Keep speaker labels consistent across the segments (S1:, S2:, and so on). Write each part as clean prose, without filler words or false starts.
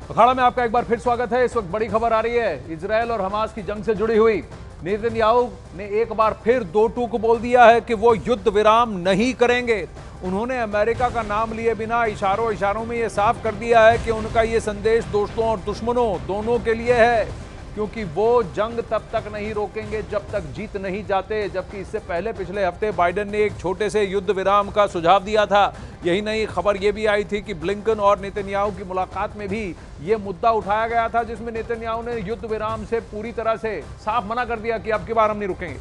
S1: अखाड़ा में आपका एक बार फिर स्वागत है। इस वक्त बड़ी खबर आ रही है इजरायल और हमास की जंग से जुड़ी हुई। नेतन्याहू ने एक बार फिर दो टूक बोल दिया है कि वो युद्ध विराम नहीं करेंगे। उन्होंने अमेरिका का नाम लिए बिना इशारों में ये साफ कर दिया है कि उनका ये संदेश दोस्तों और दुश्मनों दोनों के लिए है, क्योंकि वो जंग तब तक नहीं रोकेंगे जब तक जीत नहीं जाते। जबकि इससे पहले पिछले हफ्ते बाइडेन ने एक छोटे से युद्ध विराम का सुझाव दिया था। यही नहीं, खबर यह भी आई थी कि ब्लिंकन और नेतन्याहू की मुलाकात में भी यह मुद्दा उठाया गया था, जिसमें नेतन्याहू ने युद्ध विराम से पूरी तरह से साफ मना कर दिया कि अब की बार हम नहीं रुकेंगे।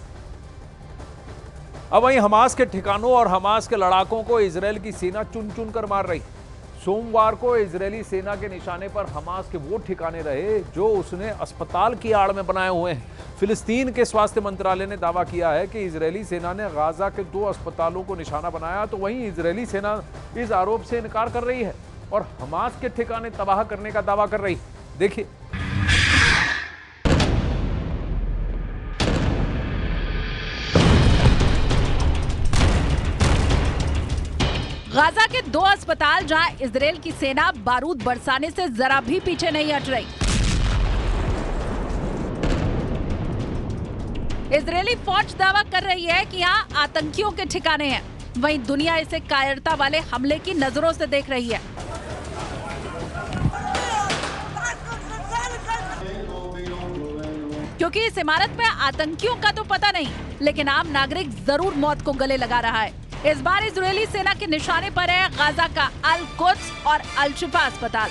S1: अब वहीं हमास के ठिकानों और हमास के लड़ाकों को इजरायल की सेना चुन चुन कर मार रही। सोमवार को इजरायली सेना के निशाने पर हमास के वो ठिकाने रहे जो उसने अस्पताल की आड़ में बनाए हुए हैं। फिलिस्तीन के स्वास्थ्य मंत्रालय ने दावा किया है कि इजरायली सेना ने गाजा के 2 अस्पतालों को निशाना बनाया, तो वहीं इजरायली सेना इस आरोप से इनकार कर रही है और हमास के ठिकाने तबाह करने का दावा कर रही है। देखिए,
S2: गाजा के 2 अस्पताल जहां इजरायल की सेना बारूद बरसाने से जरा भी पीछे नहीं हट रही। इजरायली फौज दावा कर रही है कि यहां आतंकियों के ठिकाने हैं, वहीं दुनिया इसे कायरता वाले हमले की नजरों से देख रही है। क्योंकि इस इमारत में आतंकियों का तो पता नहीं, लेकिन आम नागरिक जरूर मौत को गले लगा रहा है। इस बार इजरायली सेना के निशाने पर है गाजा का अल कुद्स और अल शिफा अस्पताल।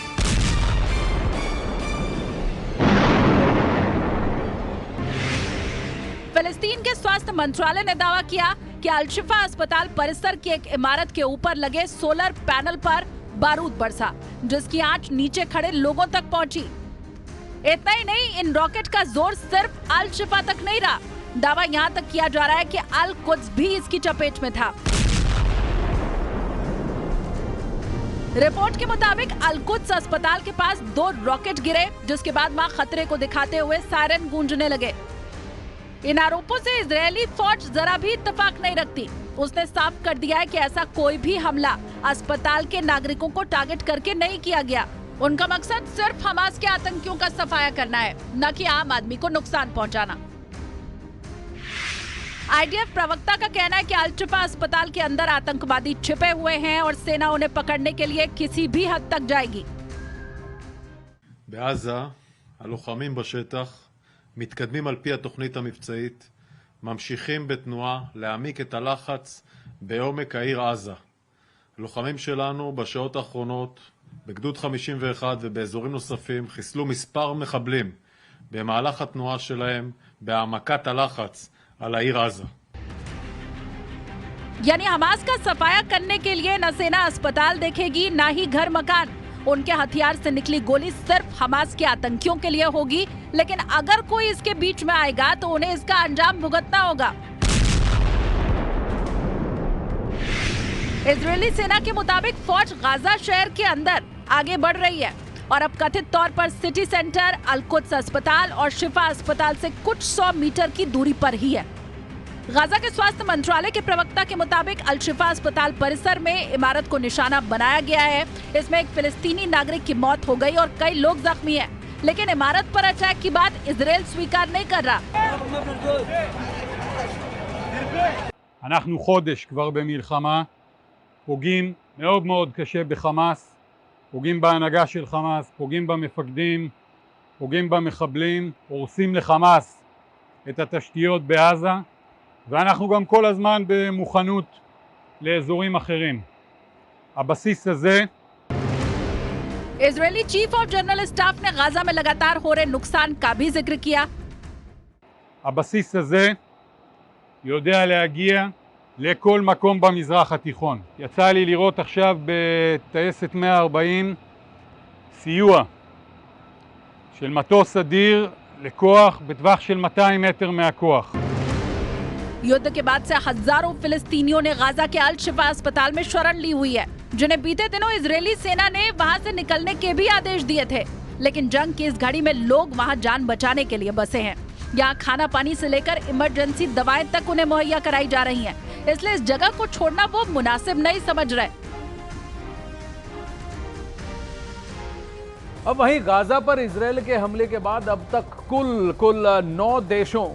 S2: फिलिस्तीन के स्वास्थ्य मंत्रालय ने दावा किया कि अल शिफा अस्पताल परिसर की एक इमारत के ऊपर लगे सोलर पैनल पर बारूद बरसा, जिसकी आंच नीचे खड़े लोगों तक पहुंची। इतना ही नहीं, इन रॉकेट का जोर सिर्फ अल शिफा तक नहीं रहा। दावा यहां तक किया जा रहा है कि अल कुद्स भी इसकी चपेट में था। रिपोर्ट के मुताबिक अल कुद्स अस्पताल के पास 2 रॉकेट गिरे, जिसके बाद वहां खतरे को दिखाते हुए सायरन गूंजने लगे। इन आरोपों से इजरायली फौज जरा भी इत्तेफाक नहीं रखती। उसने साफ कर दिया है कि ऐसा कोई भी हमला अस्पताल के नागरिकों को टारगेट करके नहीं किया गया। उनका मकसद सिर्फ हमास के आतंकियों का सफाया करना है, न कि आम आदमी को नुकसान पहुंचाना। आईडीएफ प्रवक्ता का कहना है कि अल शिफा अस्पताल के अंदर आतंकवादी छिपे हुए हैं और सेना उन्हें पकड़ने के लिए किसी भी हद तक जाएगी।
S3: בעזה הלוחמים בשטח מתקדמים על פי התוכנית המבצעית, ממשיכים בתנועה להעמיק את הלחץ בעומק העיר עזה. הלוחמים שלנו בשעות האחרונות בגדוד 51 ובאזורים נוספים חיסלו מספר מחבלים במהלך התנועה שלהם בהעמקת הלחץ על העיר עזה.
S2: यानी हमास का सफाया करने के लिए न सेना अस्पताल देखेगी, न ही घर मकान। उनके हथियार से निकली गोली सिर्फ हमास के आतंकियों के लिए होगी, लेकिन अगर कोई इसके बीच में आएगा तो उन्हें इसका अंजाम भुगतना होगा। इजरायली सेना के मुताबिक फौज गाजा शहर के अंदर आगे बढ़ रही है और अब कथित तौर पर सिटी सेंटर, अल कुद्स अस्पताल और शिफा अस्पताल से कुछ 100 मीटर की दूरी पर ही है। गाजा के स्वास्थ्य मंत्रालय के प्रवक्ता के मुताबिक अल शिफा अस्पताल परिसर में इमारत को निशाना बनाया गया है। इसमें एक फिलिस्तीनी नागरिक की मौत हो गई और कई लोग जख्मी हैं, लेकिन इमारत पर अटैक की बात इजरायल स्वीकार नहीं कर रहा।
S4: אנחנו חודש כבר במלחמה, פוגעים מאוד מאוד קשה בחמאס, פוגעים בהנהגה של חמאס, פוגעים במפקדים, פוגעים במחבלים, הורסים לחמאס את התשתיות בעזה, ואנחנו גם כל הזמן במוכנות לאזורים אחרים. הבסיס הזה
S2: Israeli chief of general staff ने गाजा में लगातार हो रहे नुकसान का भी जिक्र किया।
S4: הבסיס הזה יודע להגיע לכל מקום במזרח התיכון. יצא לי לראות עכשיו בטייסת 140 סיוע של מטוס אדיר לכוח בטווח של 200 מטר מהכוח.
S2: युद्ध के बाद से हजारों फिलिस्तीनियों ने गाजा के अल शिफा अस्पताल में शरण ली हुई है, जिन्हें बीते दिनों इजरायली सेना ने वहां से निकलने के भी आदेश दिए थे। लेकिन जंग की इस घड़ी में लोग वहां जान बचाने के लिए बसे हैं। यहाँ खाना पानी से लेकर इमरजेंसी दवाएं तक उन्हें मुहैया कराई जा रही हैं, इसलिए इस जगह को छोड़ना वो मुनासिब नहीं समझ रहे।
S1: अब वहीं गाजा पर इजरायल के हमले के बाद अब तक कुल 9 देशों